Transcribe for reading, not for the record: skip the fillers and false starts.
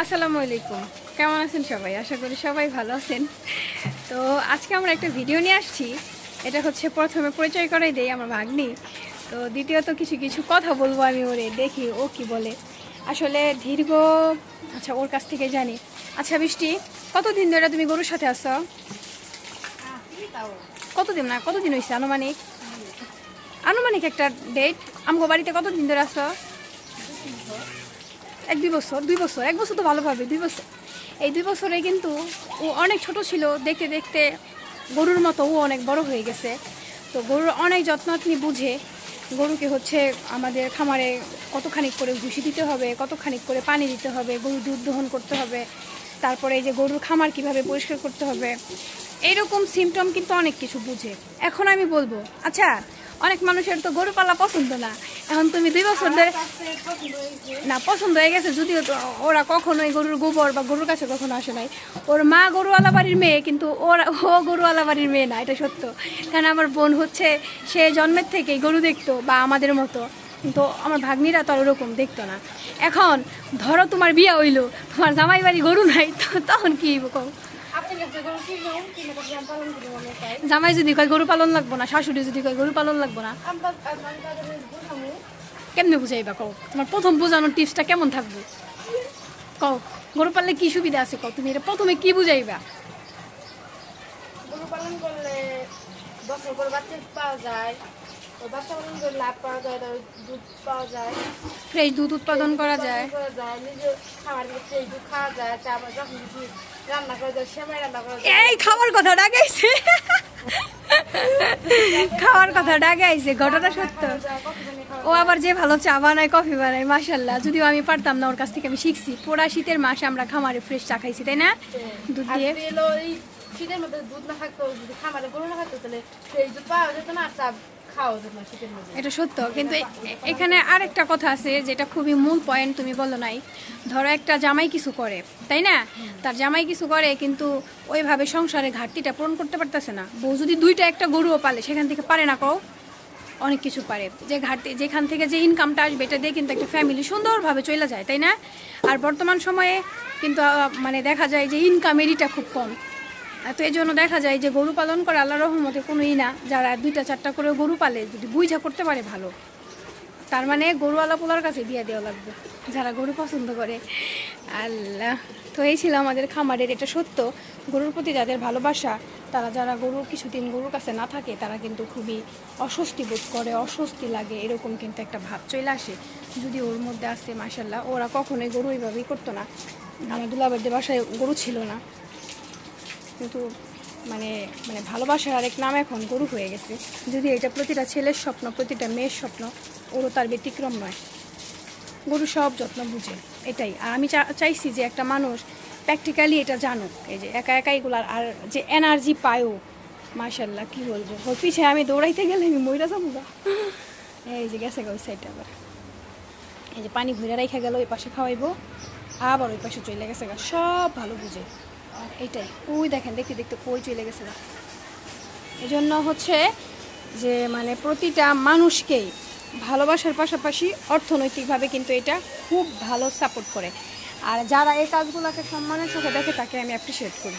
আসসালামু আলাইকুম, কেমন আছেন সবাই? আশা করি সবাই ভালো আছেন। তো আজকে আমরা একটা ভিডিও নিয়ে আসছি। এটা হচ্ছে প্রথমে পরিচয় করাই দেই আমার ভাগ্নি, তো দ্বিতীয়ত কিছু কিছু কথা বলবো আমি, ওরে দেখি ও কি বলে। আসলে দীর্ঘ আচ্ছা ওর কাছ থেকে জানি। আচ্ছা বৃষ্টি, কতদিন ধরে তুমি গরুর সাথে আছো? কতদিন হয়েছে আনুমানিক? আনুমানিক একটা ডেট। আমগো বাড়িতে কতদিন ধরে আছো? 2 বছর 1 বছর তো ভালোভাবে 2 বছর। এই 2 বছরে কিন্তু ও অনেক ছোট ছিল, দেখতে দেখতে গরুর মতো ও অনেক বড় হয়ে গেছে। তো গরুর অনেক যত্ন আপনি বুঝে গরুকে হচ্ছে আমাদের খামারে কতখানি করে ভুসি দিতে হবে, কতখানি করে পানি দিতে হবে, গরু দুধ দহন করতে হবে, তারপরে এই যে গরুর খামার কিভাবে পরিষ্কার করতে হবে, এইরকম সিমটম কিন্তু অনেক কিছু বুঝে। এখন আমি বলবো, আচ্ছা অনেক মানুষের তো গরু পালা পছন্দ না। এখন তুমি 2 বছর ধরে না পছন্দ হয়ে গেছে, যদিও তো ওরা কখনোই গরুর গোবর বা গরুর কাছে কখনো আসে নাই। ওর মা গরুওয়ালা বাড়ির মেয়ে, কিন্তু ও গরুওয়ালা বাড়ির মেয়ে না, এটা সত্য। কারণ আমার বোন হচ্ছে সে জন্মের থেকেই গরু দেখতো বা আমাদের মতো, কিন্তু আমার ভাগ্নিরা তো আর ওরকম দেখতো না। এখন ধরো তোমার বিয়ে হইলো, তোমার জামাই বাড়ি গরু নাই, তো তখন কি কও? জামাই যদি কয় গরু পালন লাগবো না, শাশুড়ি যদি কয় গরু পালন লাগবো না, কেমনে বুঝাইবা কও? তোমার প্রথম বোঝানোর টিপসটা কেমন থাকবে কও? গরু পাললে কি সুবিধা আছে কও? তুমি এটা প্রথমে কি বুঝাইবা? গরু পালন করলে বছর পর বাচ্চা পাওয়া যায়, তো বাচ্চা পালন করে লাভ পাওয়া যায়, দুধ পাওয়া যায়, ফ্রেশ দুধ উৎপাদন করা যায়। নিজে খাবার ফ্রেশ দুধ খাওয়া যায়। আবার যখন যদি রান্না করা যায়, সেমাই রান্না করা যায়। এই খাওয়ার কথা ডাকাইছে, খাওয়ার কথা ডাকাইছে, ঘটনা সত্য। ও আবার যে ভালো চা বানায়, কফি বানায়, মাশাল্লাহ। যদিও আমি পারতাম না, ওর কাছ থেকে আমি শিখছি। পুরা শীতের মাসে আমরা খামারে ফ্রেশ চা খাইছি, তাই না? দুধ দিয়ে শীতের মধ্যে দুধ না থাকতো, যদি খামারে গরু না থাকতো, তাহলে ফ্রেশ দুধ পাওয়া যেত না, আর চা খাওয়া যেত না শীতের মধ্যে। এটা সত্য, কিন্তু এখানে আরেকটা কথা আছে যেটা খুবই মূল পয়েন্ট, তুমি বলো নাই। ধরো একটা জামাই কিছু করে, তাই না? তার জামাই কিছু করে, কিন্তু ওইভাবে সংসারের ঘাটতিটা পূরণ করতে পারতেছে না। বউ যদি দুইটা একটা গরুও পালে, সেখান থেকে পারে না কও? অনেক কিছু পারে। যে ঘাটতি, যেখান থেকে যে ইনকামটা আসবে, এটা দিয়ে কিন্তু একটা ফ্যামিলি সুন্দরভাবে চলে যায়, তাই না? আর বর্তমান সময়ে কিন্তু মানে দেখা যায় যে ইনকামেরইটা খুব কম। তো এই জন্য দেখা যায় যে গরু পালন করে আল্লাহর রহমতে কোনোই না। যারা 2টা 4টা করে গরু পালে, যদি বুঝা করতে পারে ভালো, তার মানে গরুওয়ালা পোলার কাছে বিয়ে দেওয়া লাগবে, যারা গরু পছন্দ করে। আল্লাহ, তো এই ছিল আমাদের খামারের, এটা সত্য। গরুর প্রতি যাদের ভালোবাসা, তারা যারা গরু কিছুদিন গরুর কাছে না থাকে, তারা কিন্তু খুবই অস্বস্তি বোধ করে, অস্বস্তি লাগে, এরকম কিন্তু একটা ভাব চলে আসে। যদি ওর মধ্যে আসে, মাশাল্লাহ, ওরা কখনোই গরু এইভাবেই করতো না। আমার দুলাভাইদের বাসায় গরু ছিল না, কিন্তু মানে মানে ভালোবাসার আরেক নাম এখন গরু হয়ে গেছে। যদি এটা প্রতিটা ছেলের স্বপ্ন, প্রতিটা মেয়ের স্বপ্ন, ওরও তার ব্যতিক্রম নয়। গরু সব যত্ন বুঝে, এটাই। আর আমি চাইছি যে একটা মানুষ প্র্যাকটিক্যালি এটা জানুক। এই যে একা একা এগুলার আর যে এনার্জি পায়ও, মাশাল্লাহ, কি বলবো। ওর পিছিয়ে আমি দৌড়াইতে গেলে আমি মইরা যাবো গা। এই যে গেছে গা ওই সাইডে, আবার এই যে পানি ভরে রেখে গেল, ওই পাশে খাওয়াইবো, আবার ওই পাশে চলে গেছে গা। সব ভালো বুঝে, এটাই। ওই দেখেন, দেখতে দেখতে কই চলে গেছে না। এই জন্য হচ্ছে যে মানে প্রতিটা মানুষকেই ভালোবাসার পাশাপাশি অর্থনৈতিকভাবে কিন্তু এটা খুব ভালো সাপোর্ট করে। আর যারা এই কাজগুলোকে সম্মানের সাথে দেখে, তাকে আমি অ্যাপ্রিসিয়েট করি।